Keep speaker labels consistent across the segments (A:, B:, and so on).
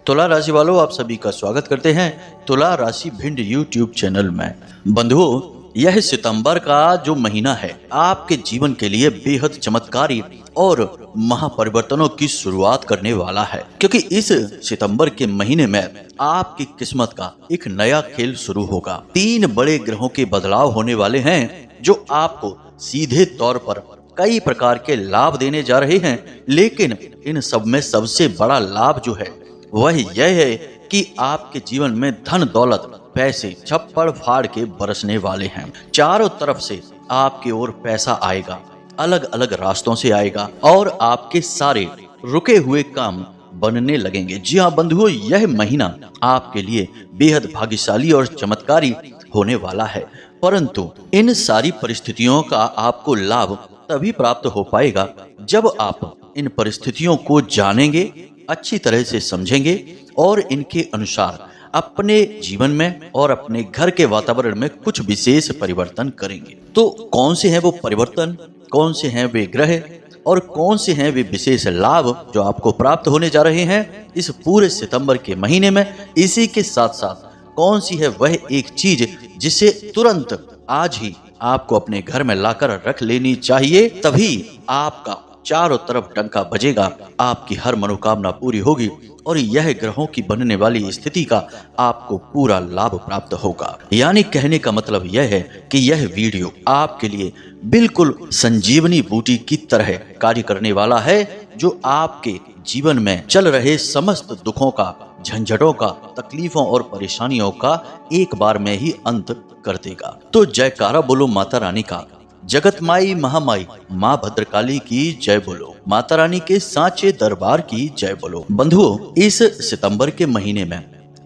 A: तुला राशि वालों, आप सभी का स्वागत करते हैं तुला राशि भिंड यूट्यूब चैनल में। बंधुओं, यह सितंबर का जो महीना है आपके जीवन के लिए बेहद चमत्कारी और महापरिवर्तनों की शुरुआत करने वाला है, क्योंकि इस सितंबर के महीने में आपकी किस्मत का एक नया खेल शुरू होगा। 3 बड़े ग्रहों के बदलाव होने वाले हैं जो आपको सीधे तौर पर कई प्रकार के लाभ देने जा रहे हैं, लेकिन इन सब में सबसे बड़ा लाभ जो है वह यह है कि आपके जीवन में धन दौलत पैसे छप्पड़ फाड़ के बरसने वाले हैं। चारों तरफ से आपकी ओर पैसा आएगा, अलग अलग रास्तों से आएगा और आपके सारे रुके हुए काम बनने लगेंगे। जी हाँ बंधुओं, यह महीना आपके लिए बेहद भाग्यशाली और चमत्कारी होने वाला है, परंतु इन सारी परिस्थितियों का आपको लाभ तभी प्राप्त हो पाएगा जब आप इन परिस्थितियों को जानेंगे, अच्छी तरह से समझेंगे और इनके अनुसार अपने जीवन में और अपने घर के वातावरण में कुछ विशेष परिवर्तन करेंगे। तो कौन से हैं वो परिवर्तन, कौन से हैं वे ग्रह और कौन से हैं वे विशेष लाभ जो आपको प्राप्त होने जा रहे हैं इस पूरे सितंबर के महीने में। इसी के साथ साथ कौन सी है वह एक चीज जिसे तुरंत आज ही आपको अपने घर में लाकर रख लेनी चाहिए, तभी आपका चारों तरफ डंका बजेगा, आपकी हर मनोकामना पूरी होगी और यह ग्रहों की बनने वाली स्थिति का आपको पूरा लाभ प्राप्त होगा। यानी कहने का मतलब यह है कि यह वीडियो आपके लिए बिल्कुल संजीवनी बूटी की तरह कार्य करने वाला है, जो आपके जीवन में चल रहे समस्त दुखों का, झंझटों का, तकलीफों और परेशानियों का एक बार में ही अंत कर देगा। तो जयकारा बोलो माता रानी का, जगत माई महामाई माँ भद्रकाली की जय बोलो, माता रानी के सांचे दरबार की जय बोलो। बंधुओं, इस सितंबर के महीने में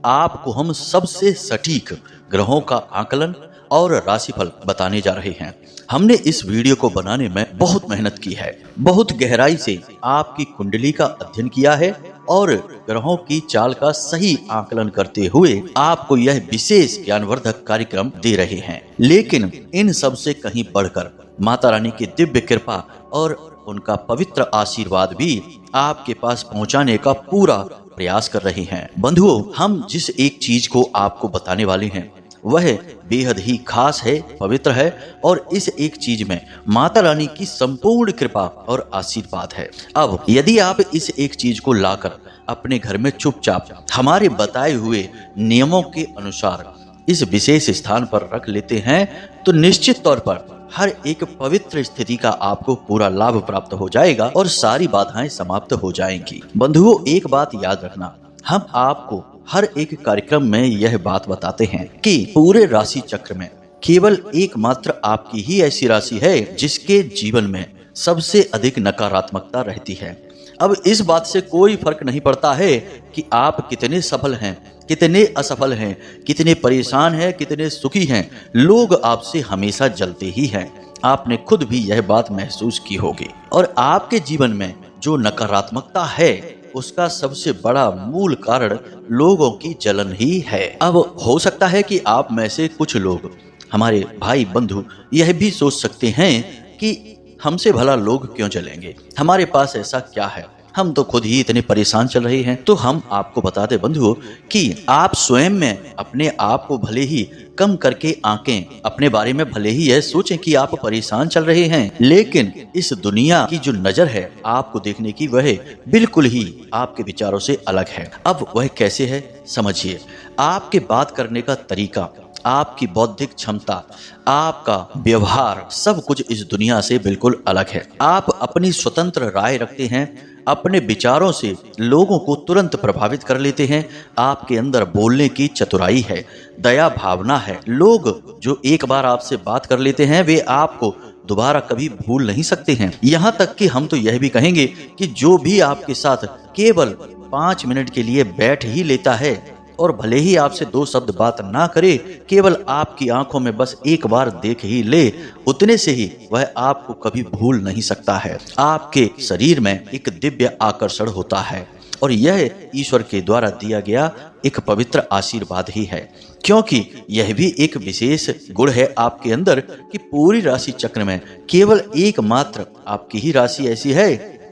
A: आपको हम सबसे सटीक ग्रहों का आकलन और राशिफल बताने जा रहे हैं। हमने इस वीडियो को बनाने में बहुत मेहनत की है, बहुत गहराई से आपकी कुंडली का अध्ययन किया है और ग्रहों की चाल का सही आकलन करते हुए आपको यह विशेष ज्ञानवर्धक कार्यक्रम दे रहे हैं। लेकिन इन सब से कहीं बढ़कर माता रानी की दिव्य कृपा और उनका पवित्र आशीर्वाद भी आपके पास पहुंचाने का पूरा प्रयास कर रहे हैं। बंधुओं, हम जिस एक चीज को आपको बताने वाले हैं वह बेहद ही खास है, पवित्र है और इस एक चीज में माता रानी की संपूर्ण कृपा और आशीर्वाद है। अब यदि आप इस एक चीज को लाकर अपने घर में चुपचाप हमारे बताए हुए नियमों के अनुसार इस विशेष स्थान पर रख लेते हैं तो निश्चित तौर पर हर एक पवित्र स्थिति का आपको पूरा लाभ प्राप्त हो जाएगा और सारी बाधाएं समाप्त हो जाएंगी। बंधुओं, एक बात याद रखना, हम आपको हर एक कार्यक्रम में यह बात बताते हैं कि पूरे राशि चक्र में केवल एकमात्र आपकी ही ऐसी राशि है जिसके जीवन में सबसे अधिक नकारात्मकता रहती है। अब इस बात से कोई फर्क नहीं पड़ता है कि आप कितने सफल हैं, कितने असफल हैं, कितने परेशान हैं, कितने सुखी हैं, लोग आपसे हमेशा जलते ही हैं। आपने खुद भी यह बात महसूस की होगी और आपके जीवन में जो नकारात्मकता है उसका सबसे बड़ा मूल कारण लोगों की जलन ही है। अब हो सकता है कि आप में से कुछ लोग, हमारे भाई बंधु, यह भी सोच सकते हैं कि हमसे भला लोग क्यों जलेंगे, हमारे पास ऐसा क्या है, हम तो खुद ही इतने परेशान चल रहे हैं। तो हम आपको बता दें बंधुओं कि आप स्वयं में अपने आप को भले ही कम करके आंकें, अपने बारे में भले ही यह सोचें कि आप परेशान चल रहे हैं, लेकिन इस दुनिया की जो नजर है आपको देखने की वह बिल्कुल ही आपके विचारों से अलग है। अब वह कैसे है समझिए। आपके बात करने का तरीका, आपकी बौद्धिक क्षमता, आपका व्यवहार, सब कुछ इस दुनिया से बिल्कुल अलग है। आप अपनी स्वतंत्र राय रखते हैं, अपने विचारों से लोगों को तुरंत प्रभावित कर लेते हैं। आपके अंदर बोलने की चतुराई है, दया भावना है। लोग जो एक बार आपसे बात कर लेते हैं वे आपको दोबारा कभी भूल नहीं सकते हैं। यहाँ तक कि हम तो यह भी कहेंगे कि जो भी आपके साथ केवल 5 मिनट के लिए बैठ ही लेता है और भले ही आपसे 2 शब्द बात ना करे, केवल आपकी आंखों में बस एक बार देख ही ले, उतने से ही वह आपको कभी भूल नहीं सकता है। आपके शरीर में एक दिव्य आकर्षण होता है और यह ईश्वर के द्वारा दिया गया एक पवित्र आशीर्वाद ही है, क्योंकि यह भी एक विशेष गुण है आपके अंदर कि पूरी राशि चक्र में केवल एकमात्र आपकी ही राशि ऐसी है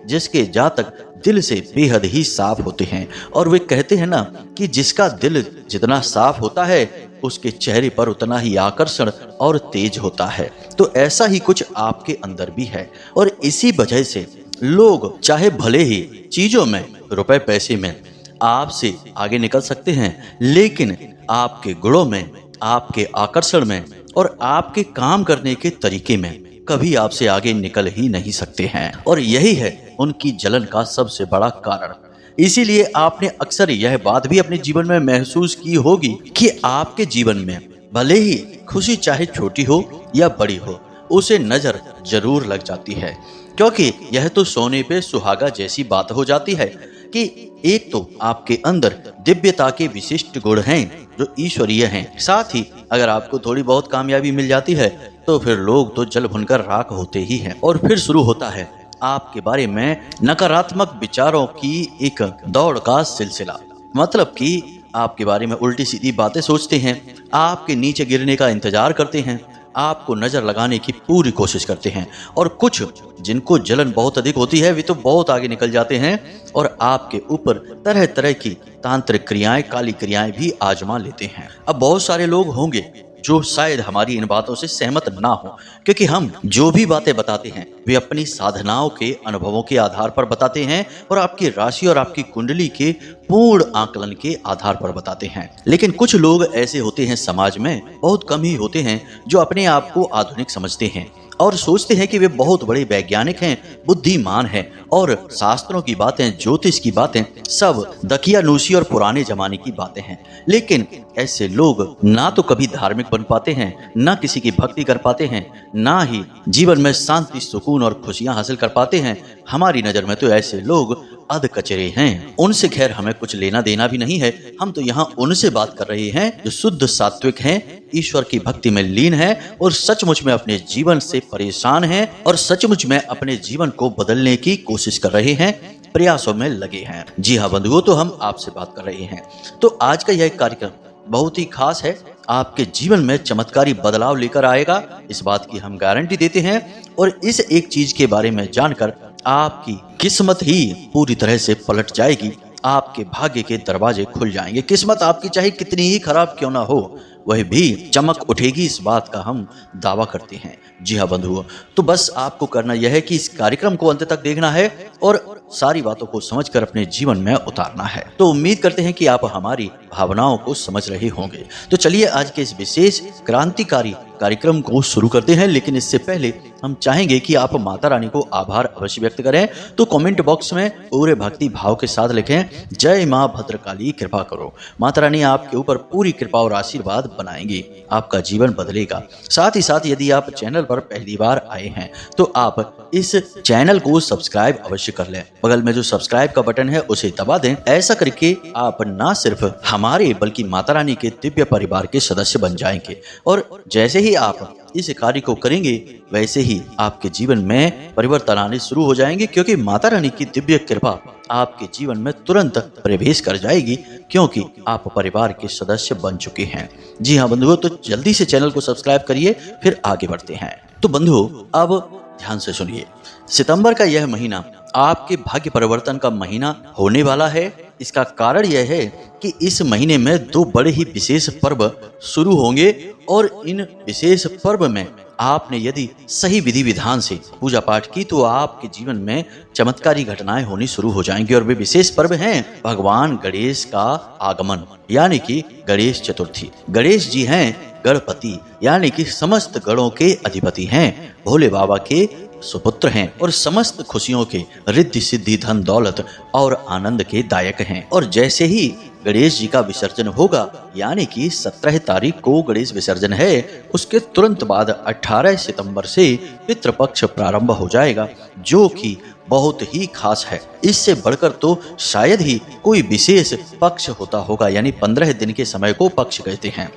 A: जिसके जातक दिल से बेहद ही साफ होते हैं। और वे कहते हैं ना कि जिसका दिल जितना साफ होता है उसके चेहरे पर उतना ही आकर्षण और तेज होता है। तो ऐसा ही कुछ आपके अंदर भी है और इसी वजह से लोग चाहे भले ही चीजों में, रुपए पैसे में आपसे आगे निकल सकते हैं, लेकिन आपके गुणों में, आपके आकर्षण में और आपके काम करने के तरीके में कभी आपसे आगे निकल ही नहीं सकते हैं। और यही है उनकी जलन का सबसे बड़ा कारण। इसीलिए आपने अक्सर यह बात भी अपने जीवन में महसूस की होगी कि आपके जीवन में भले ही खुशी चाहे छोटी हो या बड़ी हो, उसे नजर जरूर लग जाती है। क्योंकि यह तो सोने पे सुहागा जैसी बात हो जाती है कि एक तो आपके अंदर दिव्यता के विशिष्ट गुण हैं जो ईश्वरीय हैं। साथ ही अगर आपको थोड़ी बहुत कामयाबी मिल जाती है तो फिर लोग तो जल भुनकर राख होते ही हैं। और फिर शुरू होता है आपके बारे में नकारात्मक विचारों की एक दौड़ का सिलसिला। मतलब कि आपके बारे में उल्टी सीधी बातें सोचते हैं, आपके नीचे गिरने का इंतजार करते हैं, आपको नजर लगाने की पूरी कोशिश करते हैं। और कुछ जिनको जलन बहुत अधिक होती है वे तो बहुत आगे निकल जाते हैं और आपके ऊपर तरह तरह की तांत्रिक क्रियाएं, काली क्रियाएं भी आजमा लेते हैं। अब बहुत सारे लोग होंगे जो शायद हमारी इन बातों से सहमत ना हो, क्योंकि हम जो भी बातें बताते हैं वे अपनी साधनाओं के अनुभवों के आधार पर बताते हैं और आपकी राशि और आपकी कुंडली के पूर्ण आकलन के आधार पर बताते हैं। लेकिन कुछ लोग ऐसे होते हैं समाज में, बहुत कम ही होते हैं, जो अपने आप को आधुनिक समझते हैं और सोचते हैं कि वे बहुत बड़े वैज्ञानिक हैं, बुद्धिमान हैं और शास्त्रों की बातें, ज्योतिष की बातें सब दकियानूसी और पुराने जमाने की बातें हैं। लेकिन ऐसे लोग ना तो कभी धार्मिक बन पाते हैं, ना किसी की भक्ति कर पाते हैं, ना ही जीवन में शांति, सुकून और खुशियां हासिल कर पाते हैं। हमारी नजर में तो ऐसे लोग अध कचरे हैं। उनसे खैर हमें कुछ लेना देना भी नहीं है। हम तो यहाँ उनसे बात कर रहे हैं जो शुद्ध सात्विक हैं, ईश्वर की भक्ति में लीन हैं और सचमुच में अपने जीवन से परेशान हैं और सचमुच में अपने जीवन को बदलने की कोशिश कर रहे हैं, प्रयासों में लगे हैं। जी हाँ बंधुओं, तो हम आपसे बात कर रहे हैं। तो आज का यह कार्यक्रम बहुत ही खास है, आपके जीवन में चमत्कारी बदलाव लेकर आएगा, इस बात की हम गारंटी देते हैं। और इस एक चीज के बारे में जानकर आपकी किस्मत ही पूरी तरह से पलट जाएगी, आपके भाग्य के दरवाजे खुल जाएंगे। किस्मत आपकी चाहे कितनी ही खराब क्यों ना हो, वह भी चमक उठेगी, इस बात का हम दावा करते हैं। जी हाँ बंधुओं, तो बस आपको करना यह है कि इस कार्यक्रम को अंत तक देखना है और सारी बातों को समझकर अपने जीवन में उतारना है। तो उम्मीद करते हैं कि आप हमारी भावनाओं को समझ रहे होंगे। तो चलिए आज के इस विशेष क्रांतिकारी कार्यक्रम को शुरू करते हैं। लेकिन इससे पहले हम चाहेंगे कि आप माता रानी को आभार अवश्य व्यक्त करें। तो कमेंट बॉक्स में पूरे भक्ति भाव के साथ लिखें, जय माँ भद्रकाली कृपा करो। माता रानी आपके ऊपर पूरी कृपा और आशीर्वाद बनाएंगी, आपका जीवन बदलेगा। साथ ही साथ यदि आप चैनल पर पहली बार आए हैं तो आप इस चैनल को सब्सक्राइब अवश्य कर लें। बगल में जो सब्सक्राइब का बटन है उसे दबा दें। ऐसा करके आप ना सिर्फ हमारे बल्कि माता रानी के दिव्य परिवार के सदस्य बन जाएंगे। और जैसे ही आप इस कार्य को करेंगे वैसे ही आपके जीवन में परिवर्तन आने शुरू हो जाएंगे, क्योंकि माता रानी की दिव्य कृपा आपके जीवन में तुरंत प्रवेश कर जाएगी, क्योंकि आप परिवार के सदस्य बन चुके हैं। जी हाँ बंधुओं, तो जल्दी से चैनल को सब्सक्राइब करिए, फिर आगे बढ़ते हैं। तो बंधुओं अब ध्यान से सुनिए, सितंबर का यह महीना आपके भाग्य परिवर्तन का महीना होने वाला है। इसका कारण यह है कि इस महीने में दो बड़े ही विशेष पर्व शुरू होंगे और इन विशेष पर्व में आपने यदि सही विधि विधान से पूजा पाठ की तो आपके जीवन में चमत्कारी घटनाएं होनी शुरू हो जाएंगी। और वे विशेष पर्व हैं भगवान गणेश का आगमन, यानी कि गणेश चतुर्थी। गणेश जी हैं गणपति, यानी कि समस्त गणों के अधिपति हैं, भोले बाबा के सुपुत्र हैं और समस्त खुशियों के, रिद्धि सिद्धि, धन दौलत और आनंद के दायक हैं। और जैसे ही गणेश जी का विसर्जन होगा, यानी कि 17 तारीख को गणेश विसर्जन है, उसके तुरंत बाद 18 सितंबर से पितृपक्ष प्रारंभ हो जाएगा, जो कि बहुत ही खास है। इससे बढ़कर तो शायद ही कोई विशेष पक्ष होता होगा, यानी 15 दिन के समय को पक्ष कहते हैं।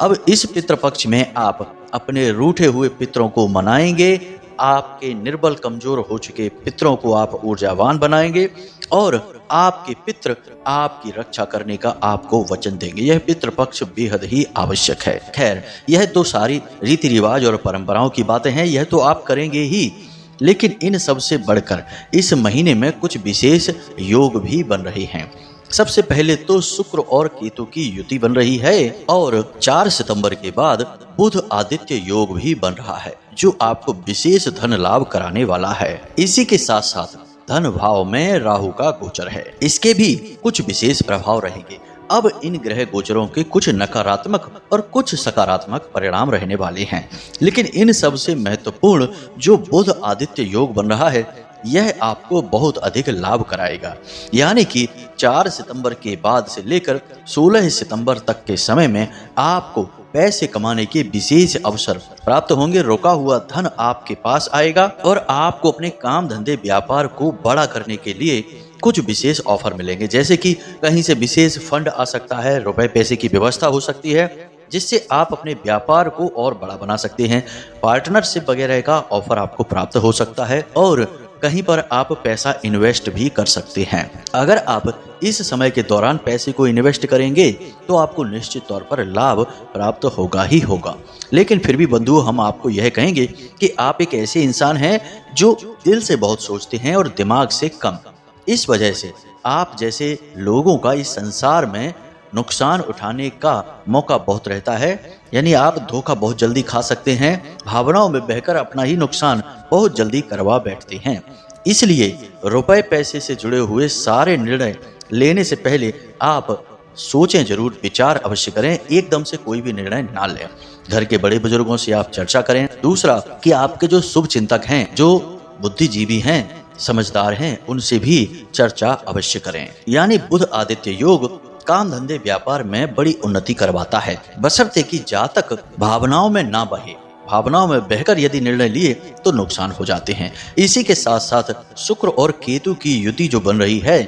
A: अब इस पितृपक्ष में आप अपने रूठे हुए पितरों को मनाएंगे, आपके निर्बल कमजोर हो चुके पितरों को आप ऊर्जावान बनाएंगे और आपके पितृ आपकी रक्षा करने का आपको वचन देंगे। यह पितृपक्ष बेहद ही आवश्यक है। खैर, यह तो सारी रीति रिवाज और परंपराओं की बातें हैं, यह तो आप करेंगे ही। लेकिन इन सब से बढ़कर इस महीने में कुछ विशेष योग भी बन रहे हैं। सबसे पहले तो शुक्र और केतु की युति बन रही है और 4 सितंबर के बाद बुध आदित्य योग भी बन रहा है, जो आपको विशेष धन लाभ कराने वाला है। इसी के साथ साथ धन भाव में राहु का गोचर है, इसके भी कुछ विशेष प्रभाव रहेंगे। अब इन ग्रह गोचरों के कुछ नकारात्मक और कुछ सकारात्मक परिणाम रहने वाले हैं, लेकिन इन सबसे महत्वपूर्ण जो बुध आदित्य योग बन रहा है, यह आपको बहुत अधिक लाभ कराएगा। यानी कि 4 सितंबर के बाद से लेकर 16 सितंबर तक के समय में आपको पैसे कमाने के विशेष अवसर प्राप्त होंगे। रुका हुआ धन आपके पास आएगा और आपको अपने काम धंधे व्यापार को बड़ा करने के लिए कुछ विशेष ऑफर मिलेंगे, जैसे कि कहीं से विशेष फंड आ सकता है, रुपए पैसे की व्यवस्था हो सकती है जिससे आप अपने व्यापार को और बड़ा बना सकते हैं। पार्टनरशिप वगैरह का ऑफर आपको प्राप्त हो सकता है और कहीं पर आप पैसा इन्वेस्ट भी कर सकते हैं। अगर आप इस समय के दौरान पैसे को इन्वेस्ट करेंगे तो आपको निश्चित तौर पर लाभ प्राप्त होगा ही होगा। लेकिन फिर भी बंधु, हम आपको यह कहेंगे कि आप एक ऐसे इंसान हैं जो दिल से बहुत सोचते हैं और दिमाग से कम। इस वजह से आप जैसे लोगों का इस संसार में नुकसान उठाने का मौका बहुत रहता है। यानी आप धोखा बहुत जल्दी खा सकते हैं, भावनाओं में बहकर अपना ही नुकसान बहुत जल्दी करवा बैठते हैं। इसलिए रुपए पैसे से जुड़े हुए सारे निर्णय लेने से पहले आप सोचें जरूर, विचार अवश्य करें, एकदम से कोई भी निर्णय ना लें। घर के बड़े बुजुर्गों से आप चर्चा करें। दूसरा कि आपके जो शुभ चिंतक हैं, जो बुद्धिजीवी हैं, समझदार हैं, उनसे भी चर्चा अवश्य करें। यानी बुध आदित्य योग काम धंधे व्यापार में बड़ी उन्नति करवाता है, बशर्ते कि जातक भावनाओं में ना बहे। भावनाओं में बहकर यदि निर्णय लिए तो नुकसान हो जाते हैं। इसी के साथ साथ शुक्र और केतु की युति जो बन रही है,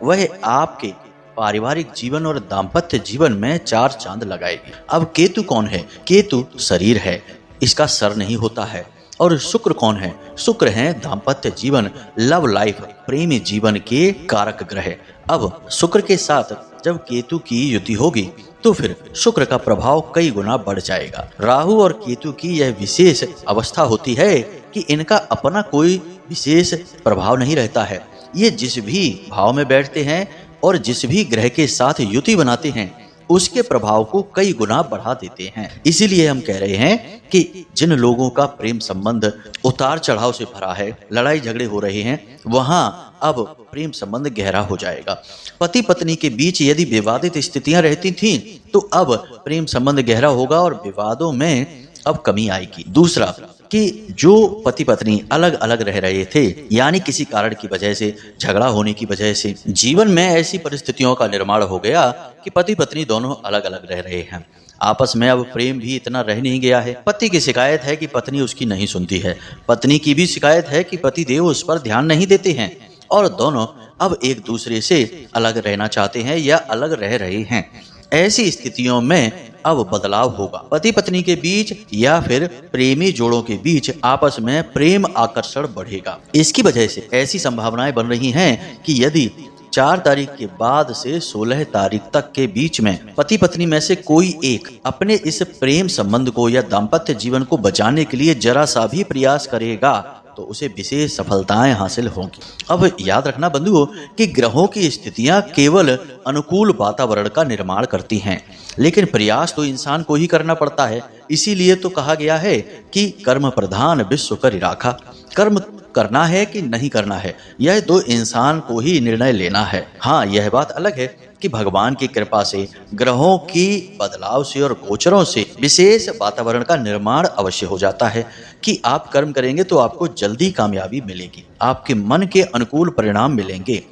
A: वह आपके पारिवारिक जीवन और दाम्पत्य जीवन में 4 चांद लगाएगी। अब केतु कौन है? केतु शरीर है, इसका सर नहीं होता है। और शुक्र कौन है? शुक्र है दाम्पत्य जीवन, लव लाइफ, प्रेमी जीवन के कारक ग्रह। अब शुक्र के साथ जब केतु की युति होगी तो फिर शुक्र का प्रभाव कई गुना बढ़ जाएगा। राहु और केतु की यह विशेष अवस्था होती है कि इनका अपना कोई विशेष प्रभाव नहीं रहता है। ये जिस भी भाव में बैठते हैं और जिस भी ग्रह के साथ युति बनाते हैं, उसके प्रभाव को कई गुना बढ़ा देते हैं। इसीलिए हम कह रहे हैं कि जिन लोगों का प्रेम संबंध उतार चढ़ाव से भरा है, लड़ाई झगड़े हो रहे हैं, वहां अब प्रेम संबंध गहरा हो जाएगा। पति पत्नी के बीच यदि विवादित स्थितियां रहती थीं, तो अब प्रेम संबंध गहरा होगा और विवादों में अब कमी आएगी। दूसरा कि जो पति पत्नी अलग अलग रह रहे थे, यानी किसी कारण की वजह से, झगड़ा होने की वजह से जीवन में ऐसी परिस्थितियों का निर्माण हो गया कि पति पत्नी दोनों अलग अलग रह रहे हैं। आपस में अब प्रेम भी इतना रह नहीं गया है। पति की शिकायत है कि पत्नी उसकी नहीं सुनती है, पत्नी की भी शिकायत है कि पति देव उस पर ध्यान नहीं देते हैं, और दोनों अब एक दूसरे से अलग रहना चाहते हैं या अलग रह रहे हैं। ऐसी स्थितियों में अब बदलाव होगा। पति पत्नी के बीच या फिर प्रेमी जोड़ों के बीच आपस में प्रेम आकर्षण बढ़ेगा। इसकी वजह से ऐसी संभावनाएं बन रही हैं कि यदि 4 तारीख के बाद से 16 तारीख तक के बीच में पति पत्नी में से कोई एक अपने इस प्रेम संबंध को या दाम्पत्य जीवन को बचाने के लिए जरा सा भी प्रयास करेगा तो उसे विशेष सफलताएं हासिल होंगी। अब याद रखना बंधुओं कि ग्रहों की स्थितियां केवल अनुकूल वातावरण का निर्माण करती हैं, लेकिन प्रयास तो इंसान को ही करना पड़ता है। इसीलिए तो कहा गया है कि कर्म प्रधान विश्व कर राखा। कर्म करना है कि नहीं करना है, यह तो इंसान को ही निर्णय लेना है। हाँ, यह बात अलग है कि भगवान की कृपा से, ग्रहों की बदलाव से और गोचरों से विशेष वातावरण का निर्माण अवश्य हो जाता है कि आप कर्म करेंगे तो आपको जल्दी कामयाबी मिलेगी, आपके मन के अनुकूल परिणाम मिलेंगे।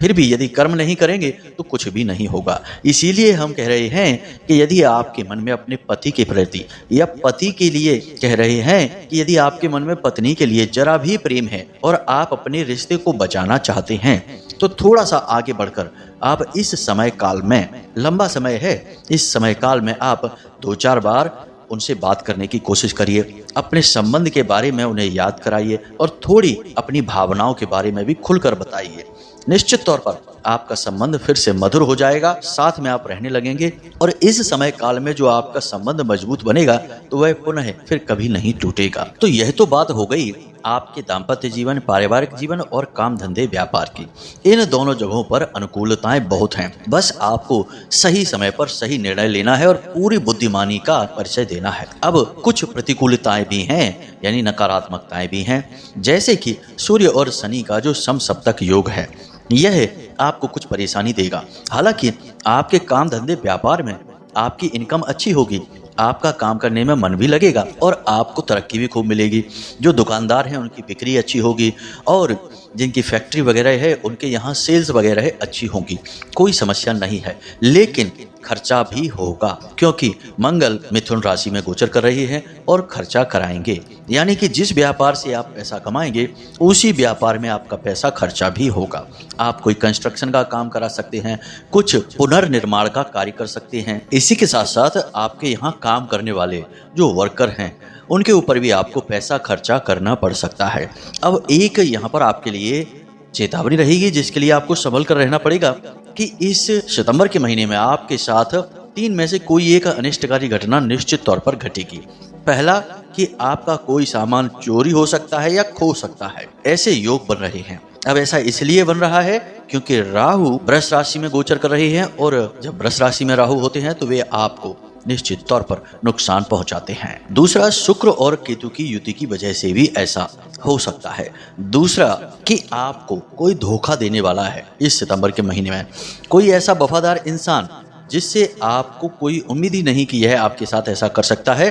A: फिर भी यदि कर्म नहीं करेंगे तो कुछ भी नहीं होगा। इसीलिए हम कह रहे हैं कि यदि आपके मन में अपने पति के प्रति या पति के लिए कह रहे हैं कि यदि आपके मन में पत्नी के लिए जरा भी प्रेम है और आप अपने रिश्ते को बचाना चाहते हैं, तो थोड़ा सा आगे बढ़कर आप इस समय काल में, लंबा समय है, इस समय काल में आप 2-4 बार उनसे बात करने की कोशिश करिए। अपने संबंध के बारे में उन्हें याद कराइए और थोड़ी अपनी भावनाओं के बारे में भी खुलकर बताइए। निश्चित तौर पर आपका संबंध फिर से मधुर हो जाएगा, साथ में आप रहने लगेंगे और इस समय काल में जो आपका संबंध मजबूत बनेगा तो वह पुनः फिर कभी नहीं टूटेगा। तो यह तो बात हो गई आपके दाम्पत्य जीवन, पारिवारिक जीवन और काम धंधे व्यापार की, इन दोनों जगहों पर अनुकूलताएं बहुत हैं। बस आपको सही समय पर सही निर्णय लेना है और पूरी बुद्धिमानी का परिचय देना है। अब कुछ प्रतिकूलताएं भी हैं, यानी नकारात्मकताएं भी हैं, जैसे कि सूर्य और शनि का जो समसप्तक योग है, यह आपको कुछ परेशानी देगा। हालांकि आपके काम धंधे व्यापार में आपकी इनकम अच्छी होगी, आपका काम करने में मन भी लगेगा और आपको तरक्की भी खूब मिलेगी। जो दुकानदार हैं उनकी बिक्री अच्छी होगी और जिनकी फैक्ट्री वगैरह है उनके यहाँ सेल्स वगैरह अच्छी होगी, कोई समस्या नहीं है। लेकिन खर्चा भी होगा, क्योंकि मंगल मिथुन राशि में गोचर कर रही है और खर्चा कराएंगे। यानी कि जिस व्यापार से आप पैसा कमाएंगे उसी व्यापार में आपका पैसा खर्चा भी होगा। आप कोई कंस्ट्रक्शन का काम करा सकते हैं, कुछ पुनर्निर्माण का कार्य कर सकते हैं। इसी के साथ साथ आपके यहाँ काम करने वाले जो वर्कर हैं उनके ऊपर भी आपको पैसा खर्चा करना पड़ सकता है। अब एक यहाँ पर आपके लिए चेतावनी रहेगी, जिसके लिए आपको संभल कर रहना पड़ेगा कि इस सितंबर के महीने में आपके साथ 3 में से कोई एक अनिष्टकारी घटना निश्चित तौर पर घटेगी। पहला कि आपका कोई सामान चोरी हो सकता है या खो सकता है, ऐसे योग बन रहे हैं। अब ऐसा इसलिए बन रहा है क्योंकि राहु वृष राशि में गोचर कर रहे हैं और जब वृष राशि में राहु होते हैं तो वे आपको निश्चित तौर पर नुकसान पहुंचाते हैं। दूसरा, शुक्र और केतु की युति की वजह से भी ऐसा हो सकता है। दूसरा कि आपको कोई धोखा देने वाला है इस सितंबर के महीने में, कोई ऐसा वफादार इंसान जिससे आपको कोई उम्मीद ही नहीं कि यह आपके साथ ऐसा कर सकता है,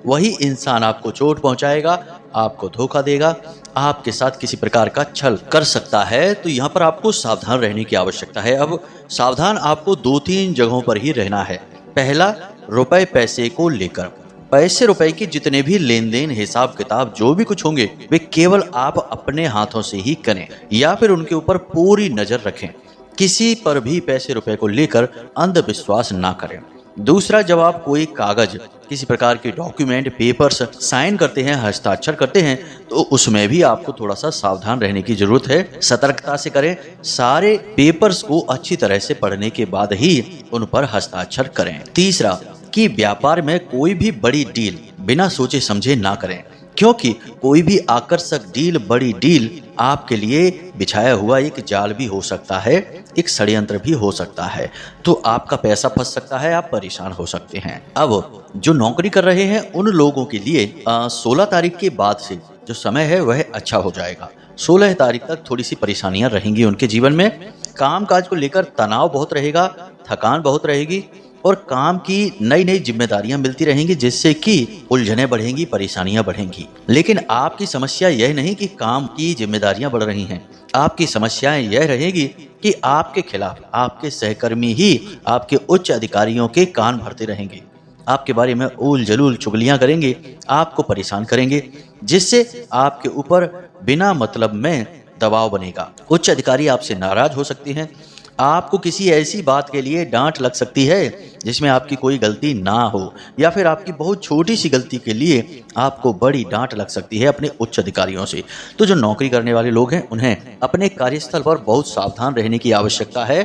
A: वही इंसान आपको चोट पहुंचाएगा, आपको धोखा देगा, आपके साथ किसी प्रकार का छल कर सकता है। तो यहाँ पर आपको सावधान रहने की आवश्यकता है। अब सावधान आपको 2-3 जगहों पर ही रहना है। पहला, रुपए पैसे को लेकर, पैसे रुपए की जितने भी लेन देन, हिसाब किताब जो भी कुछ होंगे वे केवल आप अपने हाथों से ही करें या फिर उनके ऊपर पूरी नजर रखें। किसी पर भी पैसे रुपए को लेकर अंधविश्वास ना करें। दूसरा, जब आप कोई कागज, किसी प्रकार के डॉक्यूमेंट, पेपर्स साइन करते हैं, हस्ताक्षर करते हैं, तो उसमें भी आपको थोड़ा सा सावधान रहने की जरूरत है। सतर्कता से करें। सारे पेपर्स को अच्छी तरह से पढ़ने के बाद ही उन पर हस्ताक्षर करें। तीसरा कि व्यापार में कोई भी बड़ी डील बिना सोचे समझे ना करें, क्योंकि कोई भी आकर्षक डील, बड़ी डील आपके लिए बिछाया हुआ एक जाल भी हो सकता है, एक षड्यंत्र भी हो सकता है। तो आपका पैसा फंस सकता है, आप परेशान हो सकते हैं। अब जो नौकरी कर रहे हैं उन लोगों के लिए 16 तारीख के बाद से जो समय है वह अच्छा हो जाएगा। 16 तारीख तक थोड़ी सी परेशानियां रहेंगी उनके जीवन में। काम काज को लेकर तनाव बहुत रहेगा, थकान बहुत रहेगी और काम की नई नई जिम्मेदारियां मिलती रहेंगी, जिससे कि उलझनें बढ़ेंगी, परेशानियां बढ़ेंगी। लेकिन आपकी समस्या यह नहीं कि काम की जिम्मेदारियां बढ़ रही हैं, आपकी समस्याएं यह रहेगी कि आपके खिलाफ आपके सहकर्मी ही आपके उच्च अधिकारियों के कान भरते रहेंगे, आपके बारे में ऊल जलूल चुगलियां करेंगे, आपको परेशान करेंगे, जिससे आपके ऊपर बिना मतलब में दबाव बनेगा। उच्च अधिकारी आपसे नाराज हो सकते हैं, आपको किसी ऐसी बात के लिए डांट लग सकती है जिसमें आपकी कोई गलती ना हो, या फिर आपकी बहुत छोटी सी गलती के लिए आपको बड़ी डांट लग सकती है अपने उच्च अधिकारियों से। तो जो नौकरी करने वाले लोग हैं उन्हें अपने कार्यस्थल पर बहुत सावधान रहने की आवश्यकता है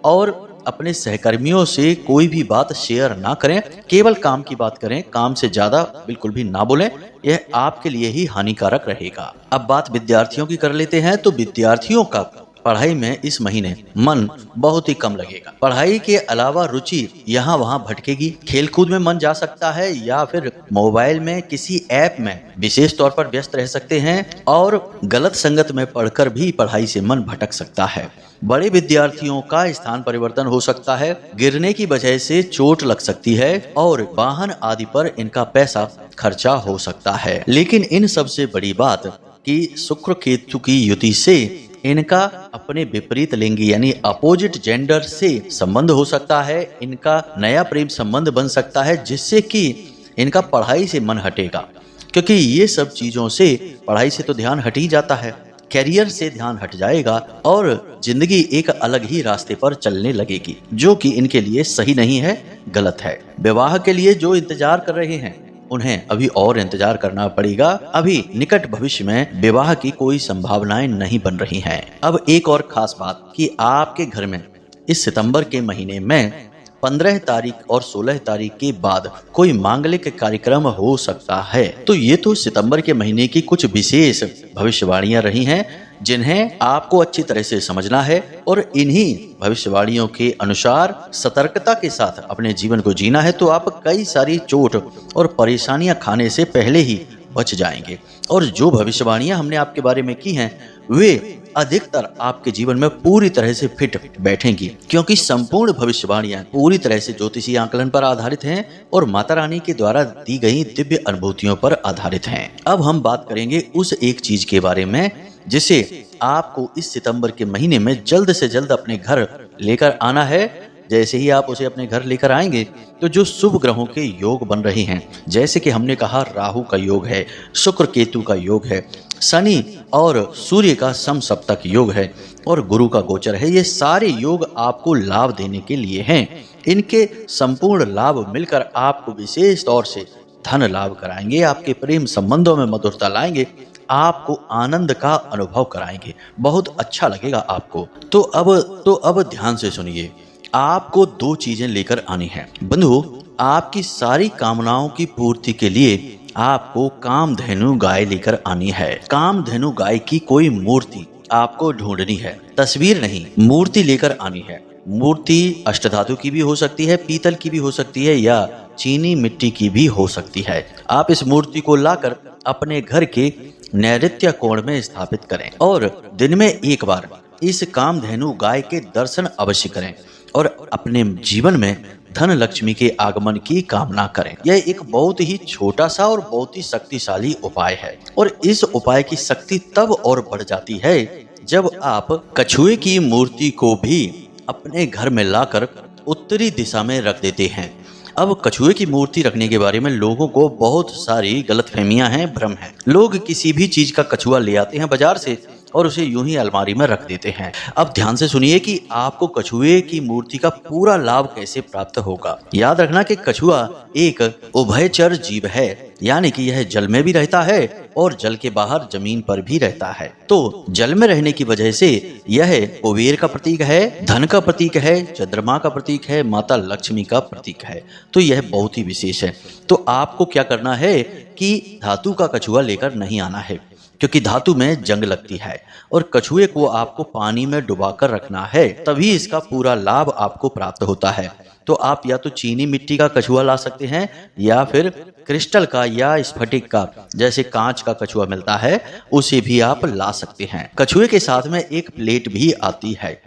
A: और अपने सहकर्मियों से कोई भी बात शेयर ना करें, केवल काम की बात करें, काम से ज्यादा बिल्कुल भी ना बोलें, यह आपके लिए ही हानिकारक रहेगा। अब बात विद्यार्थियों की कर लेते हैं। तो विद्यार्थियों का पढ़ाई में इस महीने मन बहुत ही कम लगेगा। पढ़ाई के अलावा रुचि यहाँ वहाँ भटकेगी, खेलकूद में मन जा सकता है या फिर मोबाइल में किसी ऐप में विशेष तौर पर व्यस्त रह सकते हैं और गलत संगत में पढ़कर भी पढ़ाई से मन भटक सकता है। बड़े विद्यार्थियों का स्थान परिवर्तन हो सकता है, गिरने की वजह से चोट लग सकती है और वाहन आदि पर इनका पैसा खर्चा हो सकता है। लेकिन इन सबसे बड़ी बात कि शुक्र केतु की युति से इनका अपने विपरीत लिंगी यानी अपोजिट जेंडर से संबंध हो सकता है, इनका नया प्रेम संबंध बन सकता है, जिससे कि इनका पढ़ाई से मन हटेगा। क्योंकि ये सब चीजों से पढ़ाई से तो ध्यान हट ही जाता है, कैरियर से ध्यान हट जाएगा और जिंदगी एक अलग ही रास्ते पर चलने लगेगी, जो कि इनके लिए सही नहीं है, गलत है। विवाह के लिए जो इंतजार कर रहे हैं उन्हें अभी और इंतजार करना पड़ेगा। अभी निकट भविष्य में विवाह की कोई संभावनाएं नहीं बन रही हैं। अब एक और खास बात कि आपके घर में इस सितंबर के महीने में 15 तारीख और 16 तारीख के बाद कोई मांगलिक कार्यक्रम हो सकता है। तो ये तो सितंबर के महीने की कुछ विशेष भविष्यवाणियां रही हैं, जिन्हें आपको अच्छी तरह से समझना है और इन्हीं भविष्यवाणियों के अनुसार सतर्कता के साथ अपने जीवन को जीना है। तो आप कई सारी चोट और परेशानियां खाने से पहले ही बच जाएंगे। और जो भविष्यवाणियां हमने आपके बारे में की हैं, वे अधिकतर आपके जीवन में पूरी तरह से फिट बैठेंगी, क्योंकि संपूर्ण भविष्यवाणियां पूरी तरह से ज्योतिषीय आकलन पर आधारित हैं और माता रानी के द्वारा दी गई दिव्य अनुभूतियों पर आधारित हैं। अब हम बात करेंगे उस एक चीज के बारे में जिसे आपको इस सितंबर के महीने में जल्द से जल्द अपने घर लेकर आना है। जैसे ही आप उसे अपने घर लेकर आएंगे तो जो शुभ ग्रहों के योग बन रहे हैं, जैसे कि हमने कहा राहु का योग है, शुक्र केतु का योग है, शनि और सूर्य का समसप्तक योग है और गुरु का गोचर है, ये सारे योग आपको लाभ देने के लिए हैं। इनके संपूर्ण लाभ मिलकर आपको विशेष तौर से धन लाभ कराएंगे, आपके प्रेम संबंधों में मधुरता लाएंगे, आपको आनंद का अनुभव कराएंगे, बहुत अच्छा लगेगा आपको। तो अब ध्यान से सुनिए, आपको 2 चीजें लेकर आनी है बंधु। आपकी सारी कामनाओं की पूर्ति के लिए आपको कामधेनु गाय लेकर आनी है। कामधेनु गाय की कोई मूर्ति आपको ढूंढनी है, तस्वीर नहीं, मूर्ति लेकर आनी है। मूर्ति अष्टधातु की भी हो सकती है, पीतल की भी हो सकती है या चीनी मिट्टी की भी हो सकती है। आप इस मूर्ति को लाकर अपने घर के नैऋत्य कोण में स्थापित करें और दिन में एक बार इस कामधेनु गाय के दर्शन अवश्य करें और अपने जीवन में धन लक्ष्मी के आगमन की कामना करें। यह एक बहुत ही छोटा सा और बहुत ही शक्तिशाली उपाय है और इस उपाय की शक्ति तब और बढ़ जाती है जब आप कछुए की मूर्ति को भी अपने घर में लाकर उत्तरी दिशा में रख देते हैं। अब कछुए की मूर्ति रखने के बारे में लोगों को बहुत सारी गलतफहमियां हैं, भ्रम है। लोग किसी भी चीज का कछुआ ले आते हैं बाजार से और उसे यूं ही अलमारी में रख देते हैं। अब ध्यान से सुनिए कि आपको कछुए की मूर्ति का पूरा लाभ कैसे प्राप्त होगा। याद रखना कि कछुआ एक उभयचर जीव है, यानी कि यह जल में भी रहता है और जल के बाहर जमीन पर भी रहता है। तो जल में रहने की वजह से यह कुबेर का प्रतीक है, धन का प्रतीक है, चंद्रमा का प्रतीक है, माता लक्ष्मी का प्रतीक है। तो यह बहुत ही विशेष है। तो आपको क्या करना है कि धातु का कछुआ लेकर नहीं आना है, क्योंकि धातु में जंग लगती है और कछुए को आपको पानी में डुबाकर रखना है, तभी इसका पूरा लाभ आपको प्राप्त होता है। तो आप या तो चीनी मिट्टी का कछुआ ला सकते हैं या फिर क्रिस्टल का या स्फटिक का, जैसे कांच का कछुआ मिलता है, उसे भी आप ला सकते हैं। कछुए के साथ में एक प्लेट भी आती है।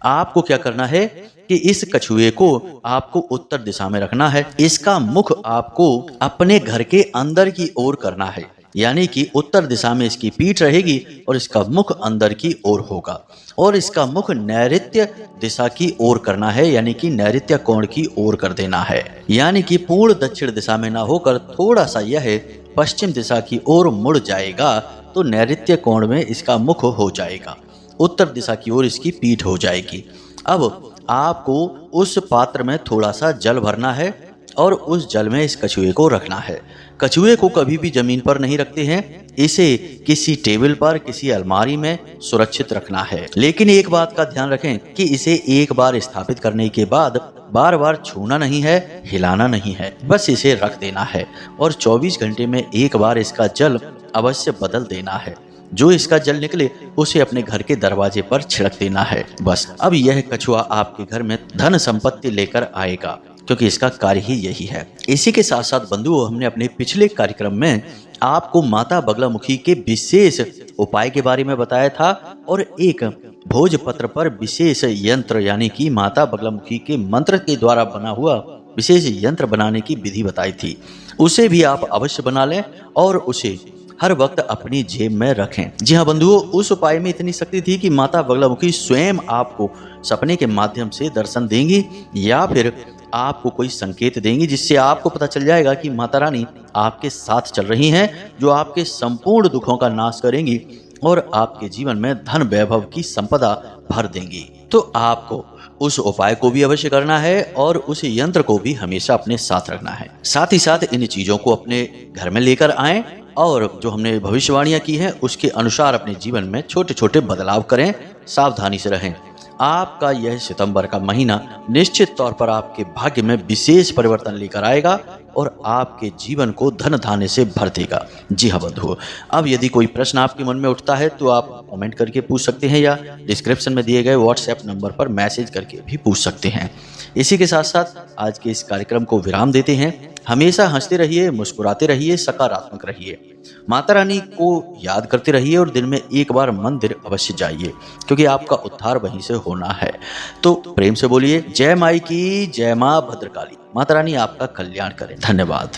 A: आपको क्या करना है कि इस कछुए को आपको उत्तर दिशा में रखना है। इसका मुख आपको अपने घर के अंदर की ओर करना है, यानी कि उत्तर दिशा में इसकी पीठ रहेगी और इसका मुख अंदर की ओर होगा और इसका मुख नैऋत्य दिशा की ओर करना है, यानी कि नैऋत्य कोण की ओर कर देना है। यानी कि पूर्ण दक्षिण दिशा में ना होकर थोड़ा सा यह पश्चिम दिशा की ओर मुड़ जाएगा तो नैऋत्य कोण में इसका मुख हो जाएगा, उत्तर दिशा की ओर इसकी पीठ हो जाएगी। अब आपको उस पात्र में थोड़ा सा जल भरना है और उस जल में इस कछुए को रखना है। कछुए को कभी भी जमीन पर नहीं रखते हैं, इसे किसी टेबल पर, किसी अलमारी में सुरक्षित रखना है। लेकिन एक बात का ध्यान रखें कि इसे एक बार स्थापित करने के बाद बार बार छूना नहीं है, हिलाना नहीं है, बस इसे रख देना है और 24 घंटे में एक बार इसका जल अवश्य बदल देना है। जो इसका जल निकले उसे अपने घर के दरवाजे पर छिड़क देना है, बस। अब यह कछुआ आपके घर में धन संपत्ति लेकर आएगा, क्योंकि इसका कार्य ही यही है। इसी के साथ साथ बंधुओं, हमने अपने पिछले कार्यक्रम में आपको माता बगलामुखी के विशेष उपाय के बारे में बताया था और एक भोजपत्र पर विशेष यंत्र, यानी कि माता बगलामुखी के मंत्र के द्वारा बना हुआ विशेष यंत्र बनाने की विधि बताई थी। उसे भी आप अवश्य बना लें और उसे हर वक्त अपनी जेब में रखें। जी हाँ बंधुओं, उस उपाय में इतनी शक्ति थी कि माता बगलामुखी स्वयं आपको सपने के माध्यम से दर्शन देंगी या फिर आपको कोई संकेत देंगी, जिससे आपको पता चल जाएगा कि माता रानी आपके साथ चल रही हैं, जो आपके संपूर्ण दुखों का नाश करेंगी और आपके जीवन में धन वैभव की संपदा भर देंगी। तो आपको उस उपाय को भी अवश्य करना है और उस यंत्र को भी हमेशा अपने साथ रखना है। साथ ही साथ इन चीजों को अपने घर में लेकर आएं और जो हमने भविष्यवाणियां की हैं उसके अनुसार अपने जीवन में छोटे छोटे बदलाव करें, सावधानी से रहें। आपका यह सितंबर का महीना निश्चित तौर पर आपके भाग्य में विशेष परिवर्तन लेकर आएगा और आपके जीवन को धन धान्य से भर देगा। जी हाँ बंधुओं, अब यदि कोई प्रश्न आपके मन में उठता है तो आप कमेंट करके पूछ सकते हैं या डिस्क्रिप्शन में दिए गए व्हाट्सएप नंबर पर मैसेज करके भी पूछ सकते हैं। इसी के साथ साथ आज के इस कार्यक्रम को विराम देते हैं। हमेशा हंसते रहिए, मुस्कुराते रहिए, सकारात्मक रहिए, माता रानी को याद करते रहिए और दिन में एक बार मंदिर अवश्य जाइए, क्योंकि आपका उद्धार वहीं से होना है। तो प्रेम से बोलिए जय माई की, जय माँ भद्रकाली। माता रानी आपका कल्याण करें। धन्यवाद।